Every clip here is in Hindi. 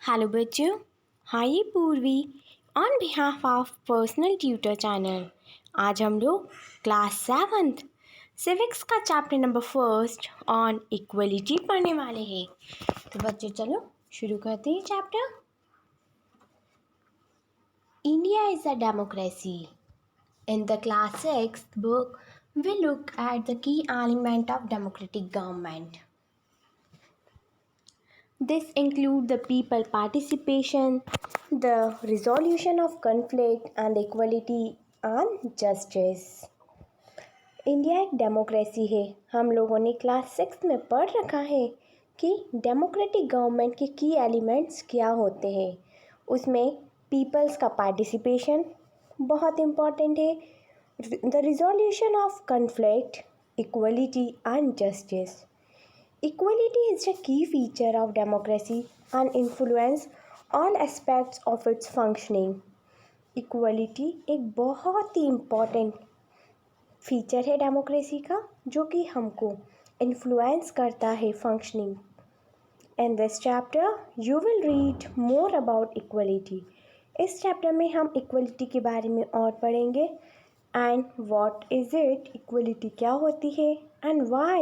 हेलो बच्चों, हाय पूर्वी on behalf of personal tutor channel. आज हम लोग क्लास 7th सिविक्स का चैप्टर नंबर 1 ऑन इक्वलिटी पढ़ने वाले हैं। तो बच्चों चलो शुरू करते हैं chapter. India is a democracy. In the class 6th book we look at the key element of democratic government. This includes the people participation, the resolution of conflict and equality and justice. India एक डेमोक्रेसी है। हम लोगों ने क्लास 6 में पढ़ रखा है कि डेमोक्रेटिक गवर्नमेंट के की एलिमेंट्स क्या होते हैं। उसमें पीपल्स का पार्टिसिपेशन बहुत इम्पॉर्टेंट है, the resolution of conflict, equality and justice. Equality is a key feature of democracy and influence all aspects of its functioning. Equality एक बहुत ही इम्पॉर्टेंट फीचर है डेमोक्रेसी का, जो कि हमको इन्फ्लुएंस करता है functioning. In this chapter, you will read more about equality. इस चैप्टर में हम इक्वलिटी के बारे में और पढ़ेंगे. And what is it? Equality क्या होती है? And why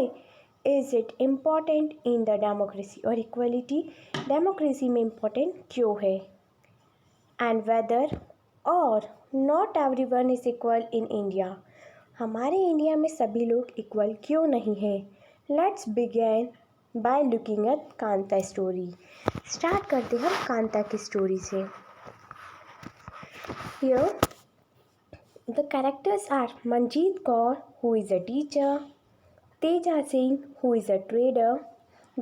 is it important in the democracy, और इक्वलिटी डेमोक्रेसी में इम्पॉर्टेंट क्यों है. एंड वेदर और not everyone is equal in India. हमारे इंडिया में सभी लोग इक्वल क्यों नहीं हैं. Let's begin by looking at Kanta story. स्टार्ट करते हैं कांता की स्टोरी से. Here the characters are Manjeet Kaur who is a teacher, Teja Singh, who is a trader,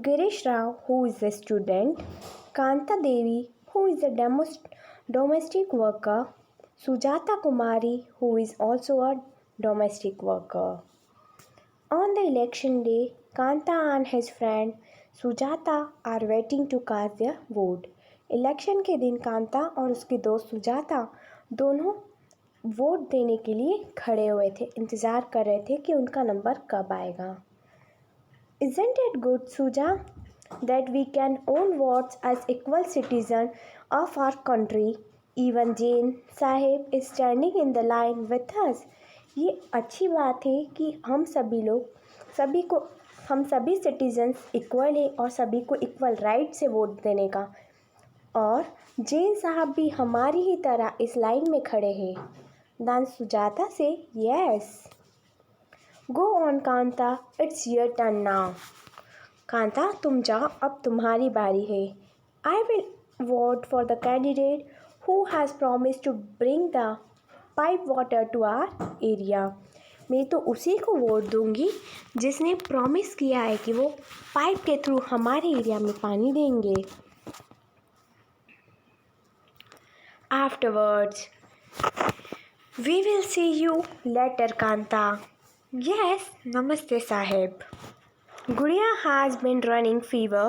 Girish Rao, who is a student, Kanta Devi, who is a domestic worker, Sujata Kumari, who is also a domestic worker. On the election day, Kanta and his friend Sujata are waiting to cast their vote. Election के दिन कांता और उसके दोस्त सुजाता दोनों वोट देने के लिए खड़े हुए थे, इंतज़ार कर रहे थे कि उनका नंबर कब आएगा. Isn't it good, Suja, that we can own votes as equal citizen of our country? Even Jain Sahib is standing in the line with us. ये अच्छी बात है कि हम सभी सिटीजन्स इक्वल है और सभी को इक्वल राइट से वोट देने का. और जैन साहब भी हमारी ही तरह इस लाइन में खड़े हैं. Then Sujata say, yes. Go on, Kanta. It's your turn now. Kanta तुम जाओ, अब तुम्हारी बारी है. I will vote for the candidate who has promised to bring the pipe water to our area. मैं तो उसी को वोट दूंगी जिसने प्रॉमिस किया है कि वो पाइप के थ्रू हमारे एरिया में पानी देंगे. Afterwards, we will see you later, Kanta. Yes, namaste, Sahib. Gudiya has been running fever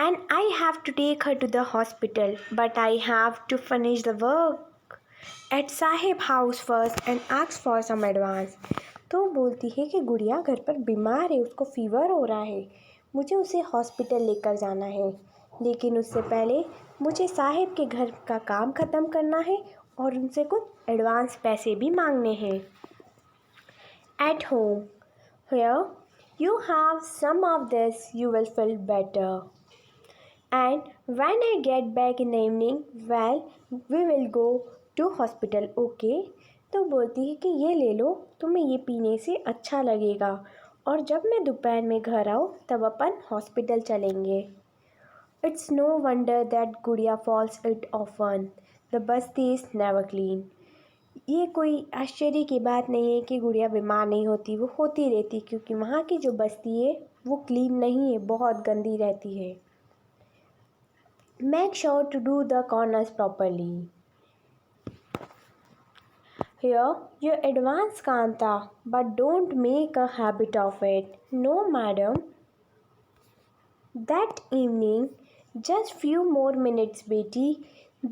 and I have to take her to the hospital, but I have to finish the work at Sahib house first and ask for some advance. तो बोलती है कि गुड़िया घर पर बीमार है, उसको फीवर हो रहा है, मुझे उसे हॉस्पिटल लेकर जाना है, लेकिन उससे पहले मुझे साहिब के घर का काम ख़त्म करना है और उनसे कुछ एडवांस पैसे भी मांगने हैं. At home, here you have some of this, you will feel better. And when I get back in the evening, well, we will go to hospital, okay? तो बोलती है कि ये ले लो, तुम्हें ये पीने से अच्छा लगेगा, और जब मैं दोपहर में घर आऊँ तब अपन हॉस्पिटल चलेंगे. It's no wonder that Gudiya falls ill often. The basti is never clean. ये कोई आश्चर्य की बात नहीं है कि गुड़िया बीमार नहीं होती, वो होती रहती, क्योंकि वहाँ की जो बस्ती है वो क्लीन नहीं है, बहुत गंदी रहती है. Make sure to do the corners properly. Here you advance, Kanta, but don't make a habit of it. No, madam. That evening, just few more minutes, Betty.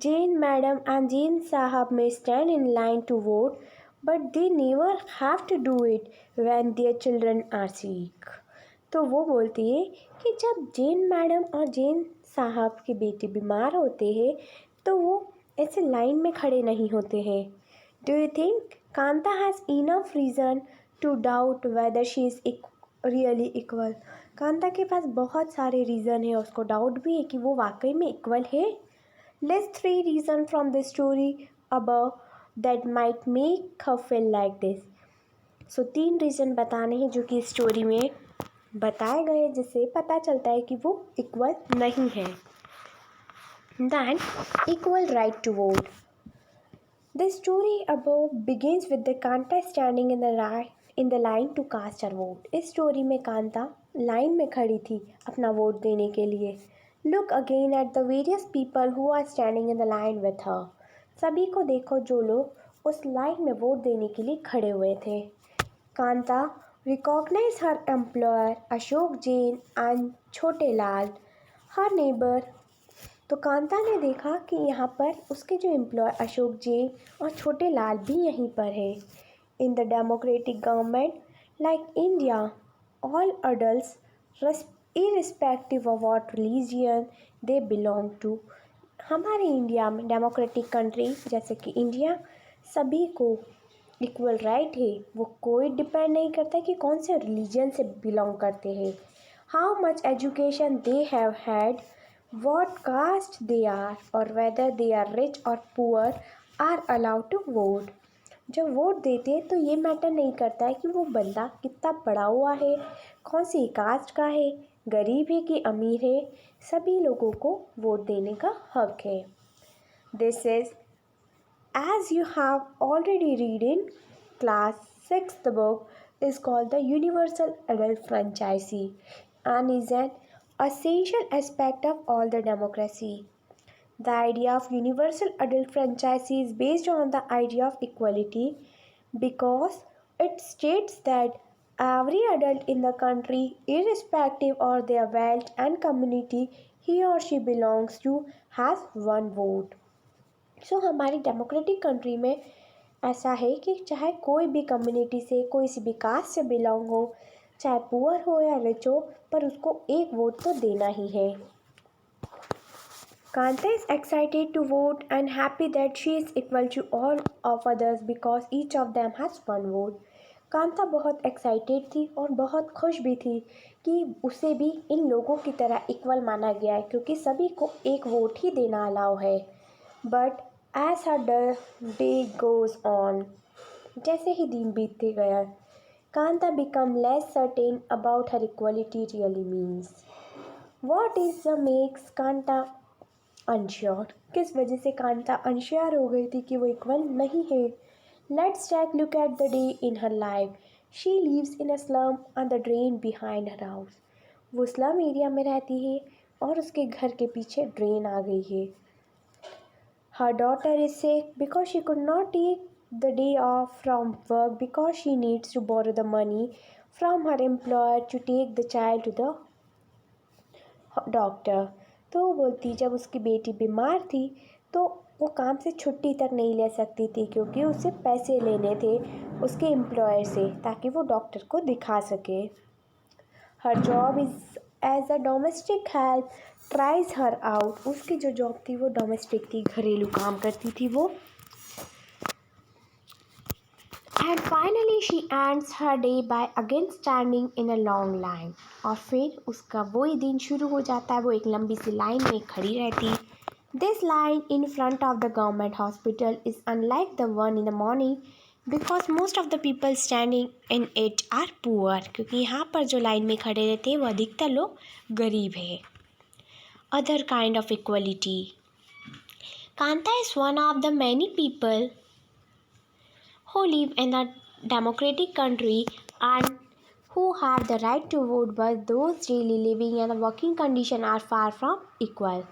Jane madam and Jane Sahab may stand in line to vote, but they never have to do it when their children are sick. तो वो बोलती है कि जब जेन मैडम और जेन साहब के बेटे बीमार होते हैं तो वो ऐसे लाइन में खड़े नहीं होते हैं। Do you think Kanta has enough reason to doubt whether she is really equal? Kanta के पास बहुत सारे रीज़न है, उसको डाउट भी है कि वो वाकई में इक्वल है। List 3 reason from the story above that might make her feel like this. So 3 reason बताने हैं जो कि स्टोरी में बताए गए, जिससे पता चलता है कि वो इक्वल नहीं है। Than equal right to vote. The story above begins with the Kanta standing in the line to cast her vote. इस स्टोरी में कांता लाइन में खड़ी थी अपना वोट देने के लिए। Look again at the various people who are standing in the line with her. सभी को देखो जो लोग उस लाइन में वोट देने के लिए खड़े हुए थे। Kanta recognized her employer Ashok Jain and छोटे लाल, her neighbor। तो कांता ने देखा कि यहाँ पर उसके जो एम्प्लॉय अशोक जैन और छोटे लाल भी यहीं पर है। In the democratic government like India all adults irrespective of what religion they belong to. हमारे इंडिया में डेमोक्रेटिक कंट्री जैसे कि इंडिया, सभी को इक्वल राइट है। वो कोई डिपेंड नहीं करता कि कौन से रिलीजन से बिलोंग करते हैं। How much education they have had, what caste they are, or whether they are rich or poor are allowed to vote। जब वोट देते हैं तो ये मैटर नहीं करता है कि वो बंदा कितना पढ़ा हुआ है, कौन सी कास्ट का है, गरीब है कि अमीर है, सभी लोगों को वोट देने का हक है। This is as you have already read in class 6, the book is called the Universal Adult Franchise and is an essential aspect of all the democracy. The idea of universal adult franchise is based on the idea of equality because it states that every adult in the country, irrespective of their wealth and community he or she belongs to, has one vote. सो हमारी डेमोक्रेटिक कंट्री में ऐसा है कि चाहे कोई भी कम्युनिटी से, कोई सी भी कास्ट से बिलोंग हो, चाहे पुअर हो या रिच हो, पर उसको एक वोट तो देना ही है। Kanta is excited to vote and happy that she is equal to all of others because each of them has one vote. Kanta बहुत एक्साइटेड थी और बहुत खुश भी थी कि उसे भी इन लोगों की तरह इक्वल माना गया है, क्योंकि सभी को एक वोट ही देना अलाउ है। But as her day goes on, जैसे ही दिन बीतते गया, Kanta become less certain about her equality really means. What is the makes Kanta unsure? किस वजह से कांता unsure हो गई थी कि वो इक्वल नहीं है? Let's take a look at the day in her life. She lives in a slum on the drain behind her house. वो स्लम एरिया में रहती है और उसके घर के पीछे ड्रेन आ गई है। Her daughter is sick because she could not take the day off from work because she needs to borrow the money from her employer to take the child to the doctor। तो वो बोलती जब उसकी बेटी बीमार थी तो वो काम से छुट्टी तक नहीं ले सकती थी, क्योंकि उसे पैसे लेने थे उसके एम्प्लॉयर से ताकि वो डॉक्टर को दिखा सके। Her job is as a domestic help tries her out. उसकी जो जॉब थी वो डोमेस्टिक थी, घरेलू काम करती थी वो। And finally she ends her day by again standing in a long line. और फिर उसका वही दिन शुरू हो जाता है, वो एक लंबी सी लाइन में खड़ी रहती। This line in front of the government hospital is unlike the one in the morning because most of the people standing in it are poor. क्योंकि यहाँ पर जो लाइन में खड़े रहते हैं वो अधिकतर लोग गरीब है। Other kind of equality. Kanta is one of the many people who live in a democratic country and who have the right to vote, but those daily living and the working condition are far from equal.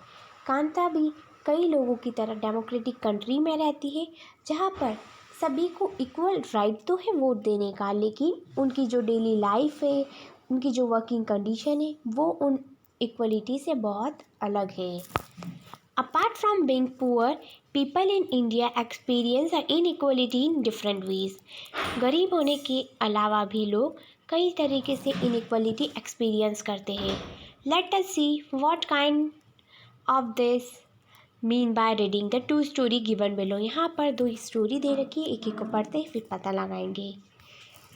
Kanta भी कई लोगों की तरह डेमोक्रेटिक कंट्री में रहती है जहाँ पर सभी को इक्वल राइट तो है वोट देने का, लेकिन उनकी जो डेली लाइफ है, उनकी जो वर्किंग कंडीशन है, वो उन इक्वलिटी से बहुत अलग है। Apart from being poor, people in India experience inequality in different ways. गरीब होने के अलावा भी लोग कई तरीके से इनइक्वलिटी एक्सपीरियंस करते हैं। Let us see what kind of this mean by reading the two story given below. यहाँ पर दो स्टोरी दे रखी है, एक एक को पढ़ते ही फिर पता लगाएंगे.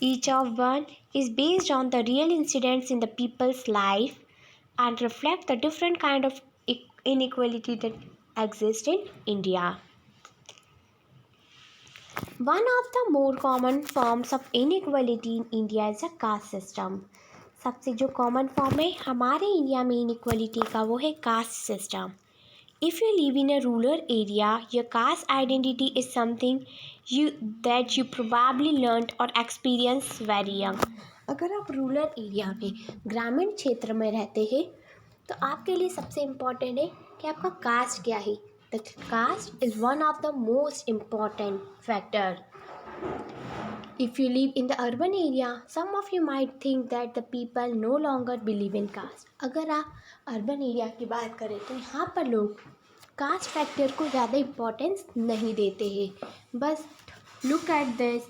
Each of one is based on the real incidents in the people's life and reflect the different kind of inequality that exist in India. One of the more common forms of inequality in India is a caste system. सबसे जो कॉमन फॉर्म है हमारे इंडिया में इनइक्वालिटी का वो है caste system. If you live in a rural area, your caste identity is something that you probably learned or experienced very young. अगर आप रूरल एरिया में ग्रामीण क्षेत्र में रहते हैं तो आपके लिए सबसे इम्पॉर्टेंट है कि आपका कास्ट क्या है. The caste is one of the most important factor. If you live in the urban area, some of you might think that the people no longer believe in caste. अगर आप अर्बन एरिया की बात करें तो यहाँ पर लोग कास्ट फैक्टर को ज़्यादा इम्पोर्टेंस नहीं देते हैं. बस look at this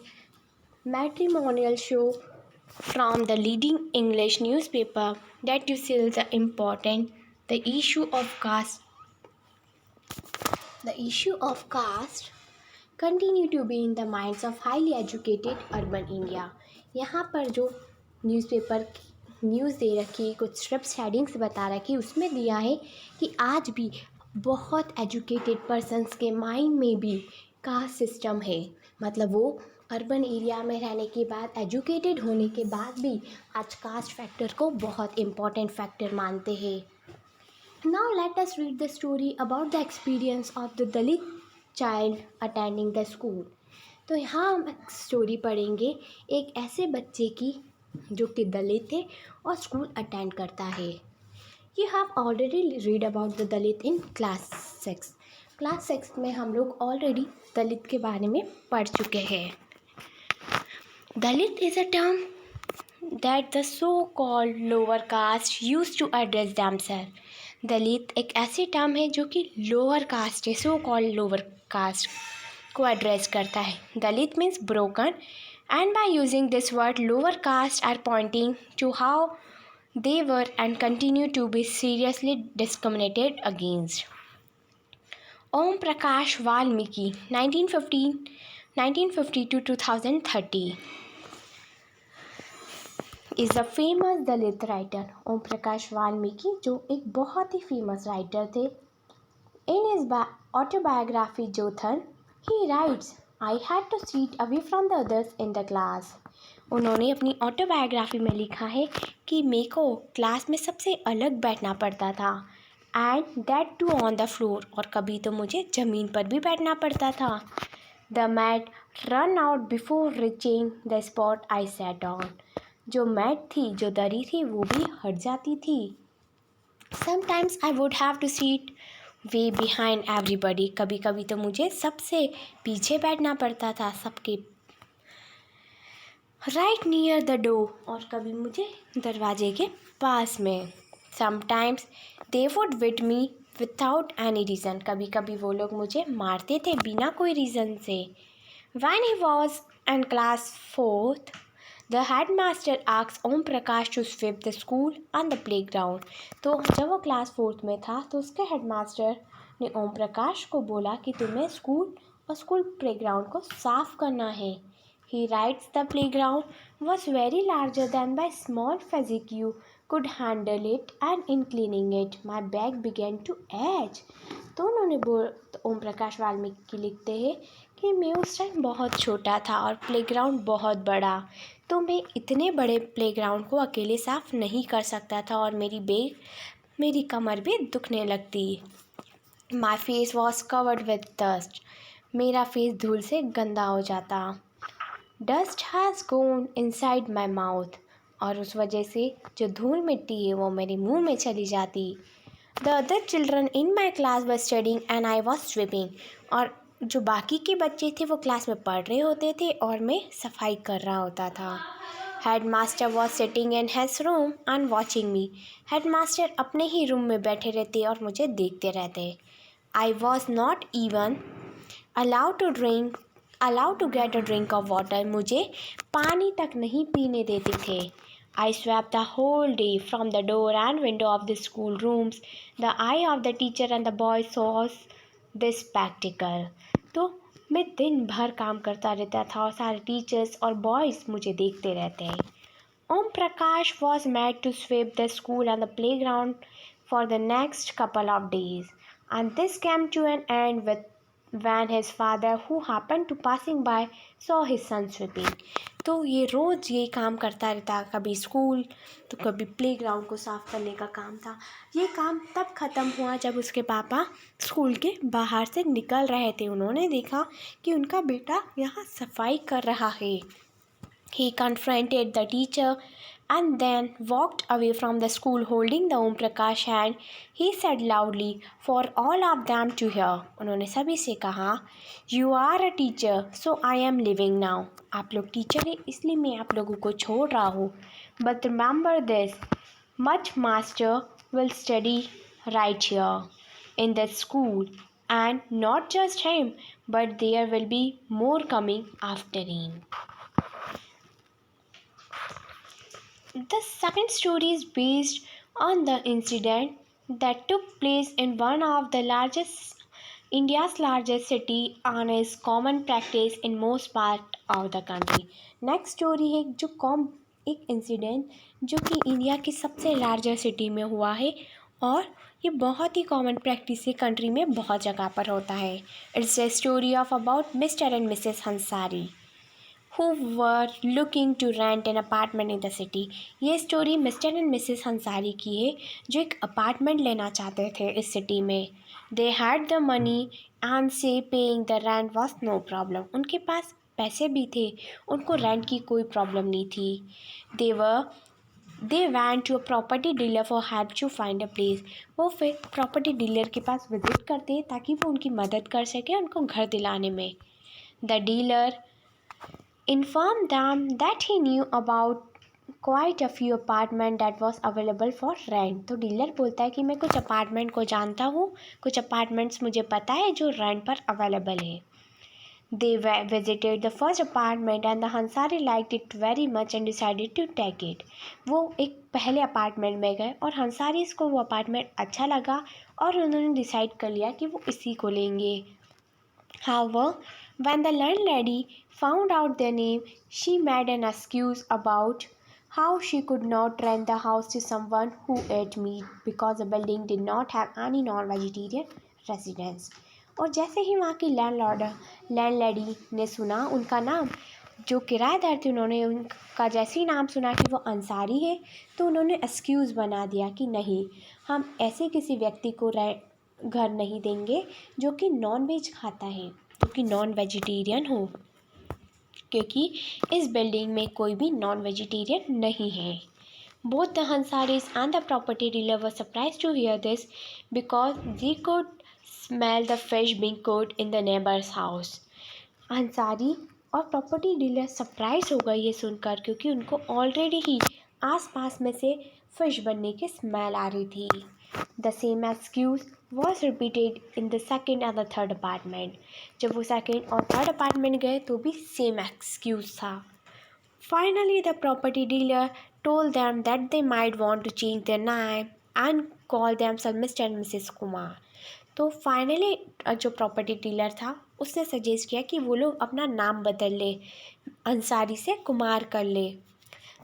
matrimonial show from the leading English newspaper that you see the important the issue of caste continue to be in the minds of highly educated urban India. यहाँ पर जो न्यूज़पेपर न्यूज़ दे रखी है, कुछ स्ट्रिप्स हेडिंग्स बता रखी, उसमें दिया है कि आज भी बहुत एजुकेटेड पर्सन्स के माइंड में भी कास्ट सिस्टम है. मतलब वो अर्बन एरिया में रहने के बाद एजुकेटेड होने के बाद भी आज कास्ट फैक्टर को बहुत इम्पॉर्टेंट फैक्टर मानते हैं. Now let us read the story about the experience of the Dalit child attending the school. तो यहाँ हम स्टोरी पढ़ेंगे एक ऐसे बच्चे की जो कि दलित है और स्कूल अटेंड करता है. You have already read about the Dalit in class 6. Class 6 में हम लोग ऑलरेडी दलित के बारे में पढ़ चुके हैं. Dalit is a term that the so called lower caste use to address themselves. Dalit एक ऐसी टर्म है जो कि लोअर कास्ट है, सो कॉल्ड लोअर कास्ट को एड्रेस करता है. Dalit means broken and by using this word lower caste are pointing to how they were and continue to be seriously discriminated against. Om Prakash Valmiki 1950 to 2030 is a famous Dalit writer. Om Prakash Valmiki जो एक बहुत ही फेमस राइटर थे. In his autobiography Jothan, he writes, I had to sit away from the others in the class. उन्होंने अपनी ऑटोबायोग्राफी में लिखा है कि मेरे को क्लास में सबसे अलग बैठना पड़ता था. And that too on the floor, और कभी तो मुझे ज़मीन पर भी बैठना पड़ता था. The mat run out before reaching the spot I sat on. जो मैट थी, जो दरी थी, वो भी हट जाती थी. Sometimes I would have to sit way behind everybody. कभी कभी तो मुझे सबसे पीछे बैठना पड़ता था, सबके राइट नियर द डोर, और कभी मुझे दरवाजे के पास में. Sometimes they would beat me without any reason. कभी कभी वो लोग मुझे मारते थे बिना कोई रीज़न से. When he was in class 4th, the headmaster asked Om Prakash to sweep the school on the playground. तो जब वो क्लास 4th में था तो उसके हेड मास्टर ने ओम प्रकाश को बोला कि तुम्हें स्कूल और स्कूल प्ले ग्राउंड को साफ़ करना है. He writes the playground was very larger than by small physique you could handle it, and in cleaning it my back began to ache. तो उन्होंने ओम प्रकाश वाल्मीकि लिखते हैं कि मैं उस टाइम बहुत छोटा था और प्लेग्राउंड बहुत बड़ा, तो मैं इतने बड़े प्लेग्राउंड को अकेले साफ़ नहीं कर सकता था और मेरी कमर भी दुखने लगती. My face was covered with dust. मेरा फेस धूल से गंदा हो जाता. Dust has gone inside my mouth. और उस वजह से जो धूल मिट्टी है वो मेरे मुंह में चली जाती. The other children in my class were studying and I was sweeping. और जो बाकी के बच्चे थे वो क्लास में पढ़ रहे होते थे और मैं सफाई कर रहा होता था. Head master was sitting in his room and watching me. Head master अपने ही रूम में बैठे रहते और मुझे देखते रहते. I was not even allowed to get a drink of water. मुझे पानी तक नहीं पीने देते थे. I swept the whole day from the door and window of the schoolrooms. The eye of the teacher and the boys saw this spectacle. तो मैं दिन भर काम करता रहता था और सारे टीचर्स और बॉयज़ मुझे देखते रहते हैं. Om Prakash was made to sweep the school and the playground for the next couple of days, and this came to an end with when his father, who happened to passing by, saw his son sweeping. तो ये रोज़ ये काम करता रहता, कभी स्कूल तो कभी प्लेग्राउंड को साफ करने का काम था. ये काम तब ख़त्म हुआ जब उसके पापा स्कूल के बाहर से निकल रहे थे. उन्होंने देखा कि उनका बेटा यहाँ सफाई कर रहा है. He confronted the teacher and then walked away from the school holding the Om Prakash hand. He said loudly for all of them to hear. उन्होंने सभी से कहा, You are a teacher, so I am leaving now. आप लोग टीचर हैं इसलिए मैं आप लोगों को छोड़ रहा हूँ. But remember this, much master will study right here in the school, and not just him, but there will be more coming after him. The second story is based on the incident that took place in one of the India's largest city and is common practice in most part of the country. Next story है एक इंसिडेंट जो कि इंडिया की सबसे लार्जेस्ट सिटी में हुआ है और ये बहुत ही कॉमन प्रैक्टिस है, कंट्री में बहुत जगह पर होता है. It's a story of about Mr. and Mrs. Hansari who were looking to rent an apartment in the city. ये story mister and Mrs Hansari की है जो एक अपार्टमेंट लेना चाहते थे इस सिटी में. They had the money and say paying the rent was no problem. उनके पास पैसे भी थे, उनको रेंट की कोई प्रॉब्लम नहीं थी. They went to a property dealer for help to find a place. वो फिर प्रॉपर्टी डीलर के पास विजिट करते ताकि वो उनकी मदद कर सके उनको घर दिलाने में. The dealer informed them that he knew about quite a few apartment that was available for rent. तो डीलर बोलता है कि मैं कुछ अपार्टमेंट को जानता हूँ, कुछ अपार्टमेंट्स मुझे पता है जो रेंट पर अवेलेबल है. They visited the first apartment and the Hansari liked it very much and decided to take it. वो एक पहले अपार्टमेंट में गए और हंसारीज को वो अपार्टमेंट अच्छा लगा और उन्होंने डिसाइड कर लिया कि वो इसी को लेंगे. However, when the landlady found out their name, she made an excuse about how she could not rent the house to someone who ate meat because the building did not have any non-vegetarian residents. और जैसे ही वहाँ की लैंडलेडी ने सुना उनका नाम, जो किराएदार थे उन्होंने उनका जैसे ही नाम सुना कि वो अंसारी है तो उन्होंने एक्सक्यूज़ बना दिया कि नहीं, हम ऐसे किसी व्यक्ति को घर नहीं देंगे जो कि नॉन वेज खाता है, जो कि नॉन वेजिटेरियन हो, क्योंकि इस बिल्डिंग में कोई भी नॉन वेजिटेरियन नहीं है. Both the Hansaris and the property dealer were surprised to hear this because they could smell the fish being cooked in the neighbor's house. Ansari और प्रॉपर्टी डीलर सरप्राइज हो गए ये सुनकर क्योंकि उनको ऑलरेडी ही आसपास में से फिश बनने की स्मेल आ रही थी. The same excuse was repeated in the second and the third apartment. जब वो सेकेंड और थर्ड अपार्टमेंट गए तो भी सेम एक्सक्यूज़ था. Finally, the property dealer told them that they might want to change their name and call themselves Mr. and Mrs. Kumar. तो फाइनली जो प्रॉपर्टी डीलर था उसने सजेस्ट किया कि वो लोग अपना नाम बदल ले, अंसारी से कुमार कर ले.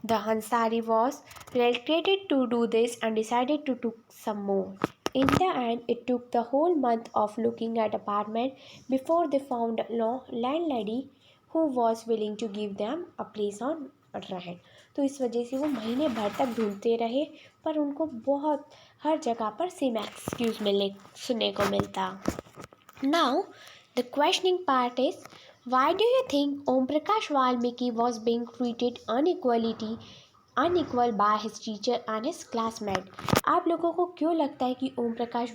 The Hansari was reluctant to do this and decided to do some more. In the end, it took the whole month of looking at apartment before they found a landlady who was willing to give them a place on rent. तो इस वजह से वो महीने भर तक ढूंढते रहे पर उनको बहुत हर जगह पर सेम एक्सक्यूज़ सुनने को मिलता. Now, the questioning part is, why do you think Om Prakash Valmiki was being treated unequal by his teacher and his classmate? आप लोगों को क्यों लगता है कि ओम प्रकाश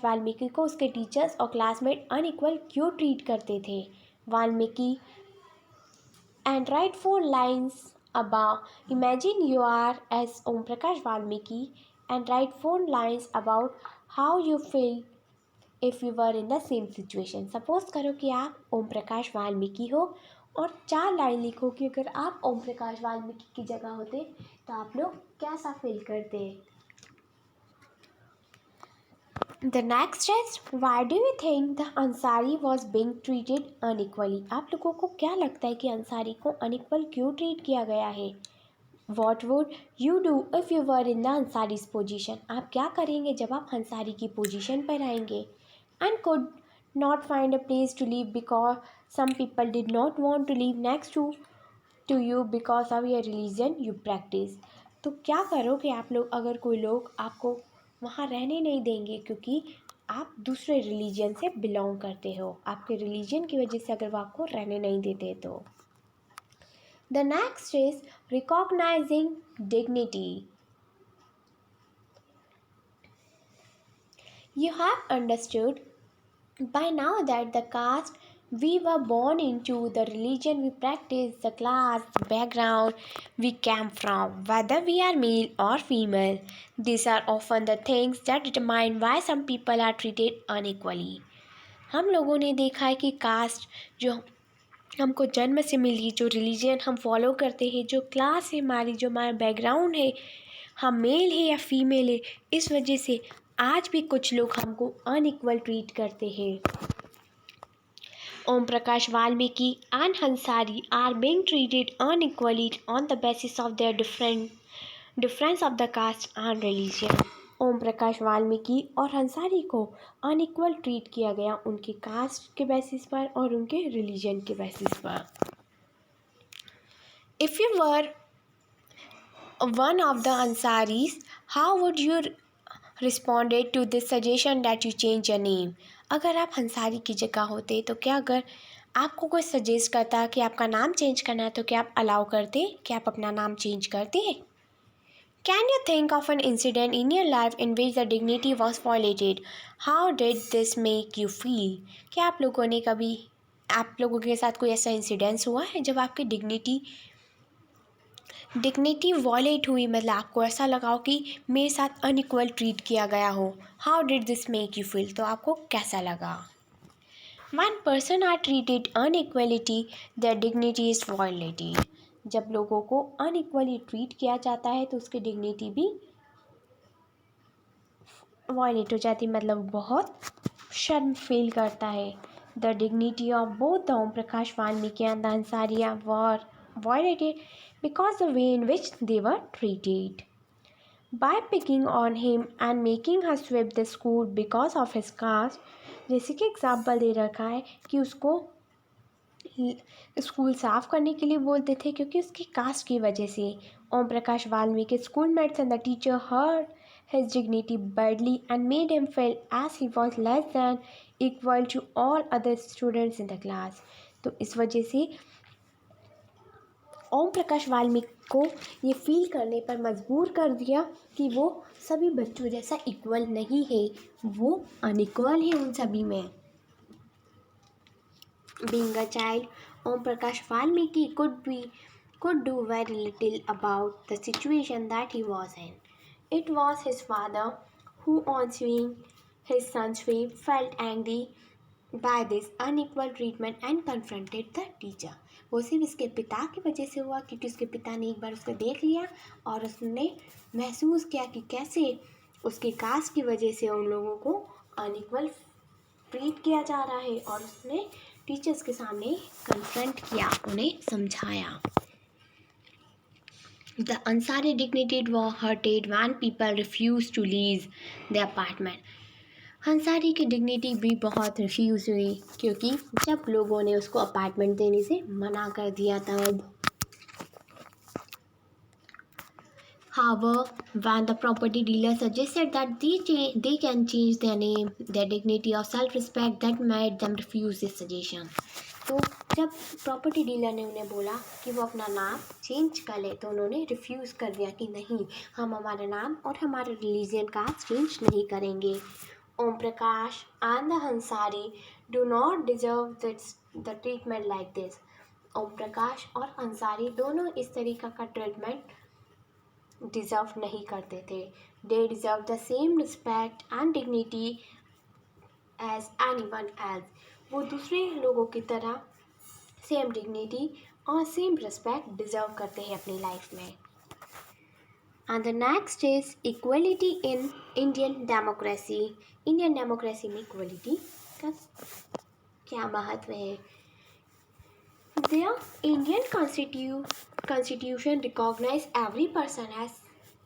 वाल्मीकि को उसके टीचर्स और क्लासमेट अनइक्वल क्यों ट्रीट करते थे? Valmiki and write 4 lines about, imagine you are as Om Prakash Valmiki and write 4 lines about how you feel if you were in the same situation. Suppose करो कि आप ओम प्रकाश वाल्मीकि हो और 4 लाइन लिखो कि अगर आप ओम प्रकाश वाल्मीकि की जगह होते तो आप लोग कैसा फील करते। The next is, why do you think the Ansari was being treated unequally? आप लोगों को क्या लगता है कि अंसारी को अनइक्वल क्यों ट्रीट किया गया है? What would you do if you were in the Ansari's position? आप क्या करेंगे जब आप अंसारी की पोजीशन पर आएंगे? And could not find a place to live because some people did not want to live next to you because of your religion you practice. तो क्या करोगे आप लोग अगर कोई लोग आपको वहाँ रहने नहीं देंगे क्योंकि आप दूसरे रिलीजन से बिलोंग करते हो, आपके रिलीजन की वजह से अगर वो आपको रहने नहीं देते तो। The next is recognizing dignity. You have understood by now that the caste we were born into, the religion we practice, the class, the background we came from, whether we are male or female, these are often the things that determine why some people are treated unequally. हम लोगों ने देखा है कि कास्ट जो हमको जन्म से मिली, जो रिलीजन हम फॉलो करते हैं, जो क्लास है हमारी, जो हमारा बैकग्राउंड है, हम मेल है या फीमेल है, इस वजह से आज भी कुछ लोग हमको अनइक्वल ट्रीट करते हैं। Om Prakash Valmiki and Hansari are being treated unequally on the basis of their difference of the caste and religion. ओम प्रकाश वाल्मीकि और हंसारी को अनइक्वल ट्रीट किया गया उनके कास्ट के बेसिस पर और उनके रिलीजन के बेसिस पर। If you were one of the Ansaris, how would you responded to this suggestion that you change your name? अगर आप हंसारी की जगह होते तो क्या अगर आपको कोई सजेस्ट करता कि आपका नाम चेंज करना है तो क्या आप अलाउ करते कि आप अपना नाम चेंज करते? Can you think of an incident in your life in which the dignity was violated? How did this make you feel? क्या आप लोगों के साथ कोई ऐसा इंसिडेंस हुआ है जब आपकी डिग्निटी वॉलेट हुई, मतलब आपको ऐसा लगा हो कि मेरे साथ अनइक्वल ट्रीट किया गया हो? How did this make you feel? तो आपको कैसा लगा? One person are treated inequality their dignity is violated. जब लोगों को अनइक्वली ट्रीट किया जाता है तो उसकी डिग्निटी भी वॉलेट हो जाती है, मतलब बहुत शर्म फील करता है। The dignity of both the Om Prakash Valmiki and the Ansariya were violated because the way in which they were treated. By picking on him and making her sweep the school because of his caste, जैसे कि एग्जाम्पल दे रखा है कि उसको स्कूल साफ करने के लिए बोलते थे क्योंकि उसकी कास्ट की वजह से। ओम Prakash Valmiki schoolmates and the teacher hurt his dignity badly and made him feel as he was less than equal to all other students in the class. तो इस वजह से ओम प्रकाश वाल्मीकि को ये फील करने पर मजबूर कर दिया कि वो सभी बच्चों जैसा इक्वल नहीं है, वो अनइक्वल है उन सभी में। Being a child, Om Prakash Valmiki could do very little about the situation that he was in. It was his father who, on seeing his son's sweep, felt angry by this unequal treatment and confronted the teacher. वो सिर्फ इसके पिता की वजह से हुआ क्योंकि उसके पिता ने एक बार उसको देख लिया और उसने महसूस किया कि कैसे उसके कास्ट की वजह से उन लोगों को अनइक्वल ट्रीट किया जा रहा है और उसने टीचर्स के सामने कन्फ्रंट किया, उन्हें समझाया। The Ansari dignity was hurted when people refused to leave the apartment. Ansari की डिग्निटी भी बहुत रिफ्यूज़ हुई क्योंकि जब लोगों ने उसको अपार्टमेंट देने से मना कर दिया तब। However, when the property dealer suggested that they can change their name, their dignity or self-respect, that made them refuse this suggestion. तो जब प्रॉपर्टी डीलर ने उन्हें बोला कि वो अपना नाम चेंज कर ले तो उन्होंने रिफ्यूज़ कर दिया कि नहीं, हम हमारा नाम और हमारे रिलीजन का चेंज नहीं करेंगे। Om Prakash and the Hansari do not deserve the treatment like this. Om Prakash और अंसारी दोनों इस तरीक़ा का ट्रीटमेंट डिज़र्व नहीं करते थे। They deserve the same respect and dignity as anyone else. वो दूसरे लोगों की तरह सेम डिग्निटी और सेम रिस्पेक्ट डिजर्व करते हैं अपनी लाइफ में। And the next is equality in Indian democracy. Indian democracy में इक्वलिटी का क्या महत्व है? The Indian Constitution recognize every person as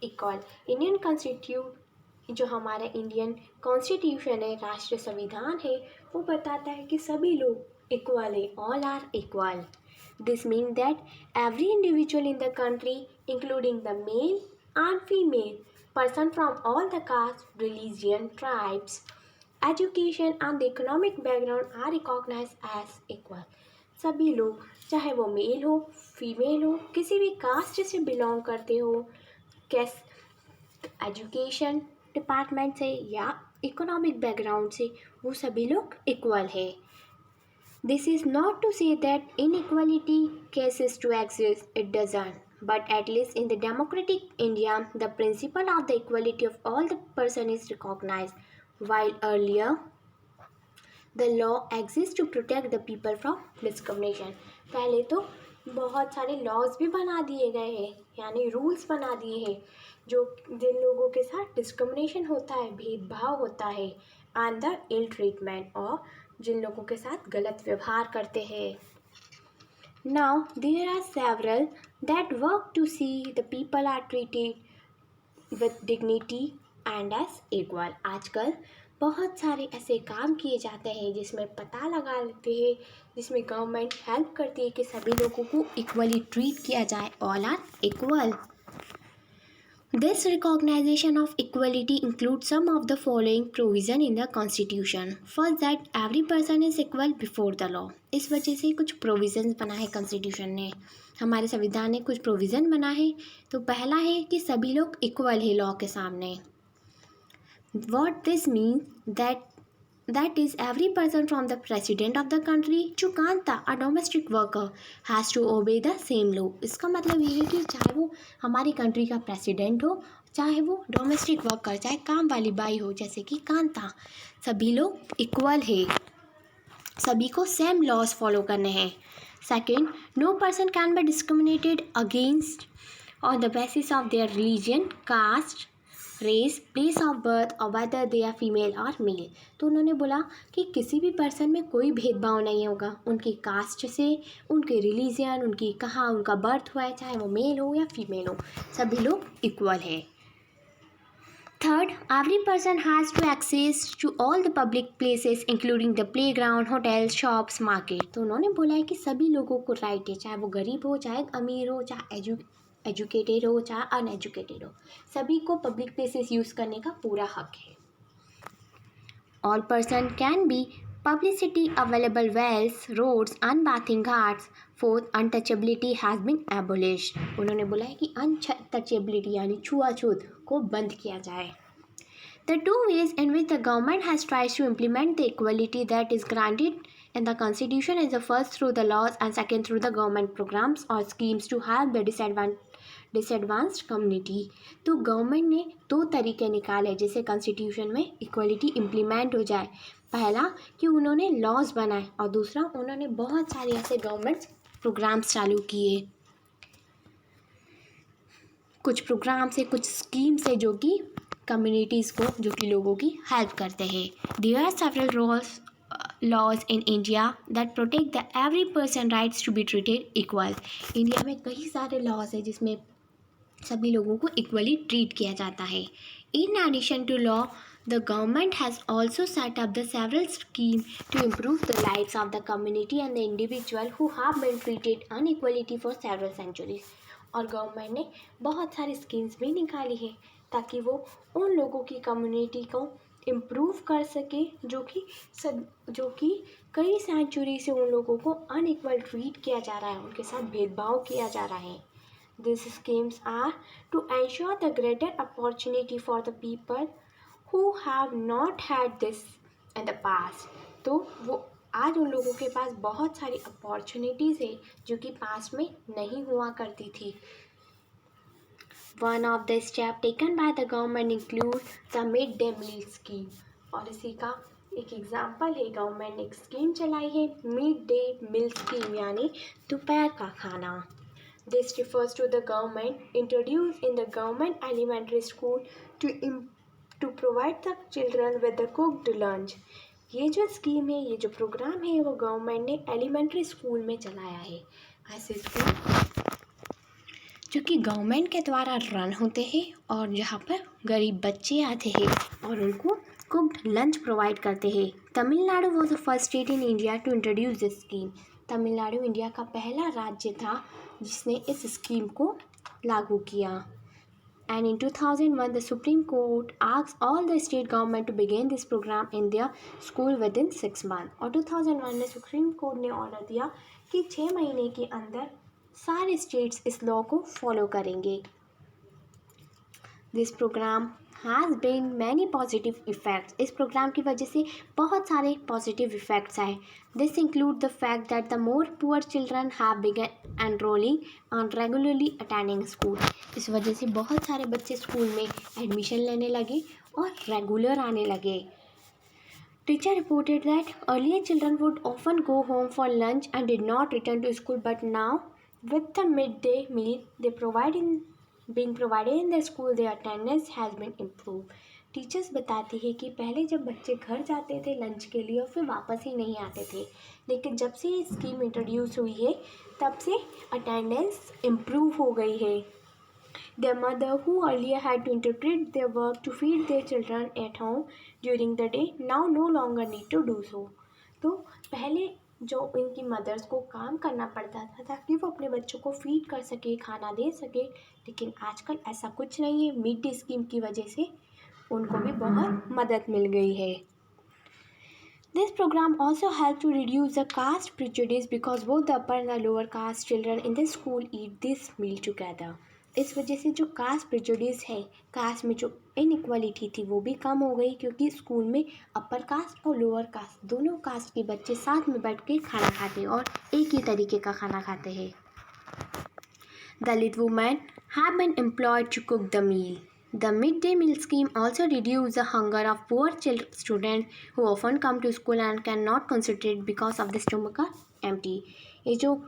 equal. Indian constitute जो हमारा इंडियन कॉन्स्टिट्यूशन है, राष्ट्रीय संविधान है, वो बताता है कि सभी लोग इक्वल है, all are equal. This mean that every individual in the country including the male and female person from all the caste, religion, tribes, education and the economic background are recognized as equal. सभी लोग, चाहे वो मेल हो, फीमेल हो, किसी भी कास्ट से बिलोंग करते हो, कैस एजुकेशन डिपार्टमेंट से या इकोनॉमिक बैकग्राउंड से, वो सभी लोग इक्वल है. This is not to say that inequality ceases to exist, it doesn't. But at least in the democratic India, the principle of the equality of all the person is recognized, while earlier the law exists to protect the people from discrimination. पहले तो बहुत सारे लॉज भी बना दिए गए हैं, यानी रूल्स बना दिए हैं, जो जिन लोगों के साथ डिस्क्रिमिनेशन होता है, भेदभाव होता है, एंड द इल ट्रीटमेंट, और जिन लोगों के साथ गलत व्यवहार करते हैं. Now there are several that work to see the people are treated with dignity and as equal. आजकल बहुत सारे ऐसे काम किए जाते हैं जिसमें पता लगा लेते हैं, जिसमें गवर्नमेंट हेल्प करती है कि सभी लोगों को इक्वली ट्रीट किया जाए, all are equal. This recognition of equality includes some of the following provision in the Constitution. First, that every person is equal before the law. इस वजह से कुछ प्रोविज़न बना है कॉन्स्टिट्यूशन ने, हमारे संविधान ने कुछ प्रोविज़न बना है. तो पहला है कि सभी लोग इक्वल है लॉ के सामने. What this means that is every person from the president of the country to Kanta, a domestic worker, has to obey the same law. इसका मतलब ये है कि चाहे वो हमारी कंट्री का प्रेसिडेंट हो, चाहे वो डोमेस्टिक वर्कर, चाहे काम वाली बाई हो जैसे कि कांता, सभी लोग इक्वल है, सभी को सेम लॉज फॉलो करने हैं. Second, no person can be discriminated against on the basis of their religion, caste, race, place of birth और वेदर दे आर फीमेल और मेल. तो उन्होंने बोला कि किसी भी पर्सन में कोई भेदभाव नहीं होगा उनकी कास्ट से, उनके रिलीजन, उनकी कहाँ उनका बर्थ हुआ है, चाहे वो मेल हो या फीमेल हो, सभी लोग इक्वल है. Third, every person has to access to all the public places including the playground, hotels, shops, market. तो उन्होंने बोला है कि सभी लोगों को राइट है, चाहे वो गरीब हो, चाहे अमीर हो, चाहे एजुकेटेड हो, चाहे अनएजुकेटेड हो, सभी को पब्लिक प्लेसेस यूज़ करने का पूरा हक है. All person can be publicity available wells, roads and bathing ghats. Fourth, untouchability has been abolished. उन्होंने बोला है कि अनटचेबिलिटी यानी छुआछूत को बंद किया जाए. The two ways in which the government has tried to implement the equality that is granted in the Constitution is the first through the laws and second through the government programs or schemes to help the disadvantaged community. तो गवर्नमेंट ने दो तरीके निकाले जिससे कॉन्स्टिट्यूशन में इक्वलिटी इम्प्लीमेंट हो जाए. पहला कि उन्होंने लॉज बनाए और दूसरा उन्होंने बहुत सारे ऐसे गवर्नमेंट प्रोग्राम्स चालू किए. कुछ प्रोग्राम से, कुछ स्कीम से जो कि कम्युनिटीज़ को, जो कि लोगों की हेल्प करते हैं. There are several laws in India that protect the every person rights to be treated equal. India में कई सारे लॉज है जिसमें सभी लोगों को इक्वली ट्रीट किया जाता है. In addition to law, the government has also set up the several schemes to improve the lives of the community and the individual who have been treated unequally for several centuries. और गवर्नमेंट ने बहुत सारी स्कीम्स भी निकाली है ताकि वो उन लोगों की कम्युनिटी को इम्प्रूव कर सके जो कि कई सेंचुरी से उन लोगों को अनइक्वल ट्रीट किया जा रहा है, उनके साथ भेदभाव किया जा रहा है. These schemes are to ensure the greater opportunity for the people who have not had this in the past. तो वो आज उन लोगों के पास बहुत सारी अपॉर्चुनिटीज़ है जो कि पास्ट में नहीं हुआ करती थी. One of the steps taken by the government include the mid-day meal scheme. और इसी का एक एग्जाम्पल है, गवर्नमेंट ने एक स्कीम चलाई है, मिड डे मील स्कीम, यानी दोपहर का खाना. This refers to the government introduced in the government elementary school to provide the children with the cooked lunch. ये जो स्कीम है, ये जो प्रोग्राम है, वो गवर्नमेंट ने एलिमेंट्री स्कूल में चलाया है. ऐसे स्कूल जो कि गवर्नमेंट के द्वारा रन होते हैं और जहाँ पर गरीब बच्चे आते हैं और उनको कुक्ड लंच प्रोवाइड करते हैं. Tamil Nadu was the first state in India to introduce this scheme. Tamil Nadu India का पहला राज्य था जिसने इस स्कीम को लागू किया. And in 2001, the Supreme Court asked all the state government to begin this program in their school within 6 months. और 2001 में सुप्रीम कोर्ट ने ऑर्डर दिया कि 6 महीने के अंदर सारे स्टेट्स इस लॉ को फॉलो करेंगे. This programme has bring many positive effects. इस प्रोग्राम की वजह से बहुत सारे पॉजिटिव इफ़ेक्ट्स आए. This include the fact that the more poor children have began enrolling and regularly attending school. इस वजह से बहुत सारे बच्चे स्कूल में एडमिशन लेने लगे और रेगुलर आने लगे. Teacher reported that earlier children would often go home for lunch and did not return to school, but now with the midday meal being provided in the school, their attendance has been improved. Teachers बताती है कि पहले जब बच्चे घर जाते थे लंच के लिए और फिर वापस ही नहीं आते थे, लेकिन जब से ये स्कीम इंट्रोड्यूस हुई है तब से अटेंडेंस इम्प्रूव हो गई है. Their mother, who earlier had to interpret their work to feed their children at home during the day, now no longer need to do so. तो पहले जो इनकी मदर्स को काम करना पड़ता था ताकि वो अपने बच्चों को फीड कर सके, खाना दे सके, लेकिन आजकल ऐसा कुछ नहीं है. मिड डे स्कीम की वजह से उनको भी बहुत मदद मिल गई है. This program also helped to reduce the caste prejudice because both the upper and the lower caste children in the school eat this meal together. इस वजह से जो कास्ट प्रेजुडिस है, कास्ट में जो इनइक्वालिटी थी वो भी कम हो गई, क्योंकि स्कूल में अपर कास्ट और लोअर कास्ट दोनों कास्ट के बच्चे साथ में बैठ के खाना खाते हैं और एक ही तरीके का खाना खाते हैं. Dalit women have been employed to cook the meal. The midday meal scheme also reduces the hunger of poor students who often come to school and cannot concentrate because of the stomach are empty. ये जो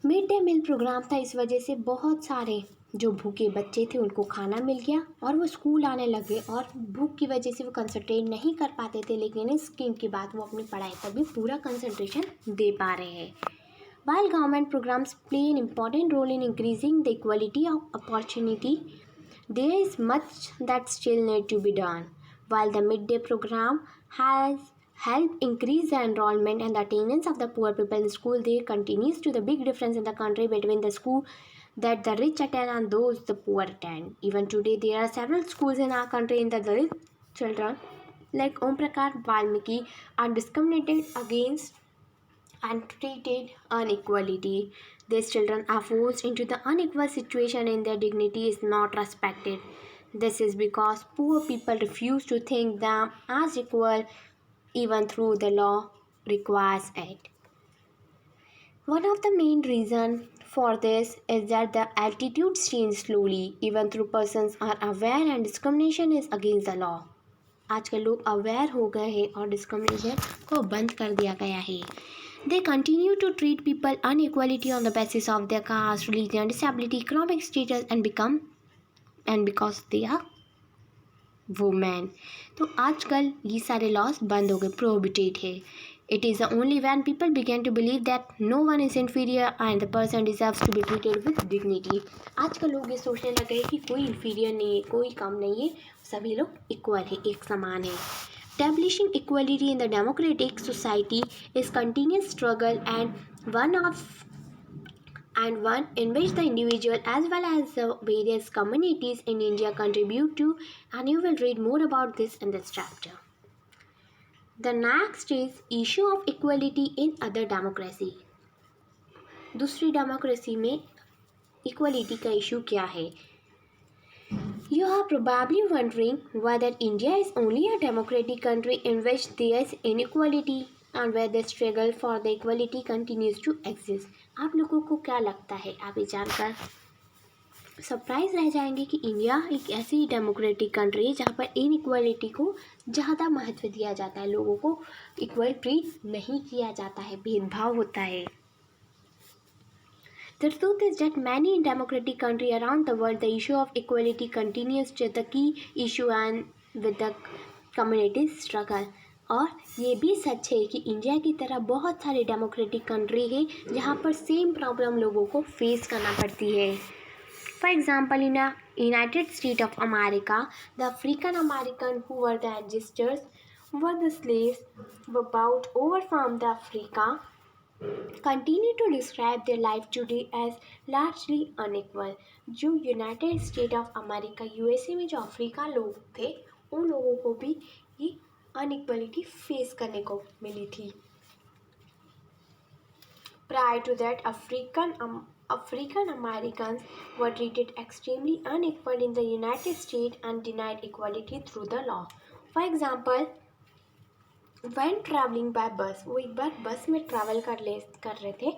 मिड डे मील प्रोग्राम था, इस वजह से बहुत सारे जो भूखे बच्चे थे उनको खाना मिल गया और वो स्कूल आने लगे, और भूख की वजह से वो कंसंट्रेट नहीं कर पाते थे, लेकिन इस स्कीम के बाद वो अपनी पढ़ाई पर भी पूरा कंसंट्रेशन दे पा रहे हैं. While government programs play an important role in increasing the equality of opportunity, there is much that still need to be done. While the midday program has helped increase the enrollment and the attendance of the poor people in school, there continues to the big difference in the country between the school that the rich attend and those the poor attend. Even today, there are several schools in our country in the Dalit children, like Om Prakash Valmiki, are discriminated against and treated unequality. These children are forced into the unequal situation and their dignity is not respected. This is because poor people refuse to think them as equal even though the law requires it. One of the main reasons for this is that the attitudes change slowly even though persons are aware and discrimination is against the law. आजकल लोग अवेयर हो गए हैं और डिस्क्रिमिनेशन को बंद कर दिया गया है. They continue to treat people unequality on the basis of their caste, religion, disability, economic status and because they are women. तो आजकल ये सारे लॉस बंद हो गए, प्रोहिबिटेड है. It is only when people begin to believe that no one is inferior and the person deserves to be treated with dignity. आजकल लोग ये सोचने लगे कि कोई inferior नहीं है, कोई कम नहीं है, सभी लोग equal है, एक समान है. Establishing equality in the democratic society is continuous struggle and one in which the individual as well as the various communities in India contribute to, and you will read more about this in this chapter. The next is issue of equality in other democracy. दूसरी डेमोक्रेसी में इक्वलिटी का इशू क्या है? You are probably wondering whether India is only a democratic country in which there is inequality and where the struggle for the equality continues to exist. आप लोगों को क्या लगता है? आप ये जानकर सरप्राइज रह जाएंगे कि इंडिया एक ऐसी डेमोक्रेटिक कंट्री है जहाँ पर इनइक्वालिटी को ज़्यादा महत्व दिया जाता है, लोगों को इक्वल ट्रीट नहीं किया जाता है, भेदभाव होता है। The truth is that many democratic countries around the world, the issue of equality continues to the key issue and with the community struggle. और ये भी सच है कि इंडिया की तरह बहुत सारे डेमोक्रेटिक कंट्री है जहाँ पर सेम प्रॉब्लम लोगों को फेस करना पड़ती है। For example, in the United States of America, the African American who were the ancestors were the slaves were brought over from the Africa continue to describe their life today as largely unequal. जो United state of America USA में जो अफ्रीका लोग थे उन लोगों को भी ये अनइक्वलिटी फेस करने को मिली थी। Prior to that, African Americans were treated extremely unequal in the United States and denied equality through the law. For example, when traveling by bus, वो एक बार बस में ट्रैवल कर रहे थे,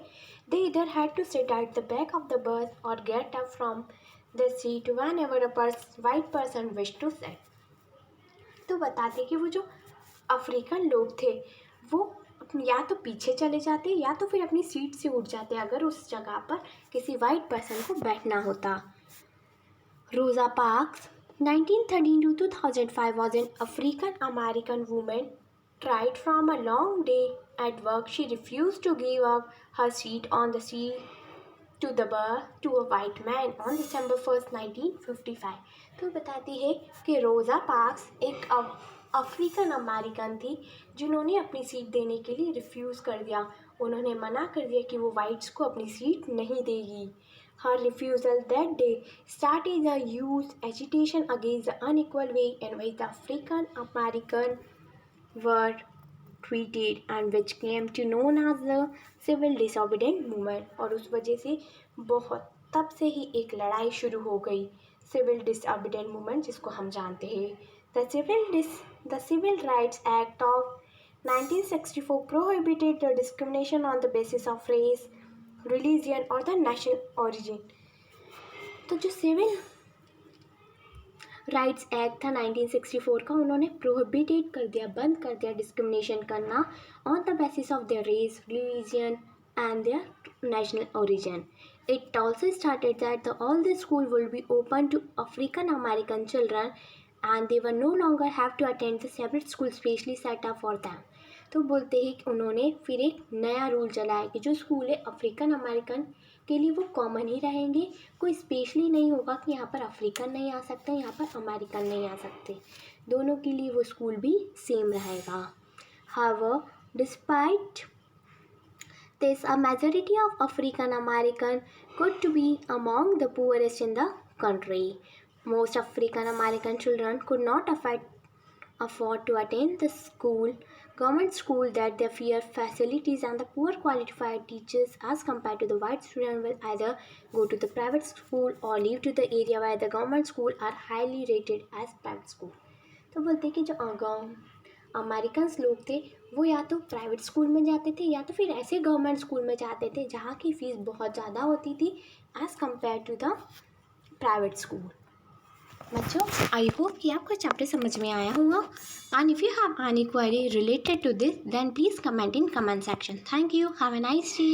they either had to sit at the back of the bus or get up from the seat whenever a white person wished to sit. तो बताते कि वो जो अफ्रीकन लोग थे वो या तो पीछे चले जाते या तो फिर अपनी सीट से उठ जाते अगर उस जगह पर किसी वाइट पर्सन को बैठना होता। रोज़ा parks 1913 to 2005 was an African American woman. Tried from a long day at work, she refused to give up her seat on the seat to the bus to a white man on December 1st, 1955. तो बताती है कि रोज़ा पार्क्स एक अफ्रीकन अमेरिकन थी जिन्होंने अपनी सीट देने के लिए रिफ्यूज़ कर दिया। उन्होंने मना कर दिया कि वो वाइट्स को अपनी सीट नहीं देगी। Her refusal that day started a youth agitation against the unequal way in which the African American were treated and which came to known as the civil disobedience movement। और उस वजह से बहुत तब से ही एक लड़ाई शुरू हो गई सिविल डिसऑबिडेंट मूवमेंट जिसको हम जानते हैं। The Civil Rights Act of 1964 prohibited the discrimination on the basis of race, religion or the national origin। तो जो सिविल राइट्स एक्ट था 1964 का उन्होंने प्रोहिबिटेड कर दिया, बंद कर दिया डिस्क्रिमिनेशन करना on the basis of their race, religion and their national origin. It also started that all the school will be open to African American children and they were no longer have to attend the separate school specially set up for them. तो बोलते हैं कि उन्होंने फिर एक नया रूल चलाया कि जो स्कूल है अफ्रीकन अमेरिकन के लिए वो कॉमन ही रहेंगे, कोई स्पेशली नहीं होगा कि यहाँ पर अफ्रीकन नहीं आ सकते, यहाँ पर अमेरिकन नहीं आ सकते, दोनों के लिए वो स्कूल भी सेम रहेगा। However, despite this, a majority of African American got to be among the poorest in the country. Most African American children could not afford to attend the government school that their fear facilities and the poor qualified teachers as compared to the white student will either go to the private school or leave to the area where the government school are highly rated as private school। तो बोलते कि जो अमेरिकन लोग थे वो या तो प्राइवेट स्कूल में जाते थे या तो फिर ऐसे गवर्नमेंट स्कूल में जाते थे जहाँ की फ़ीस बहुत ज़्यादा होती थी as compare to the private school. बच्चों, आई होप कि आपको चैप्टर समझ में आया होगा and if you have any query related to this then please comment in comment section. Thank you, have a nice day.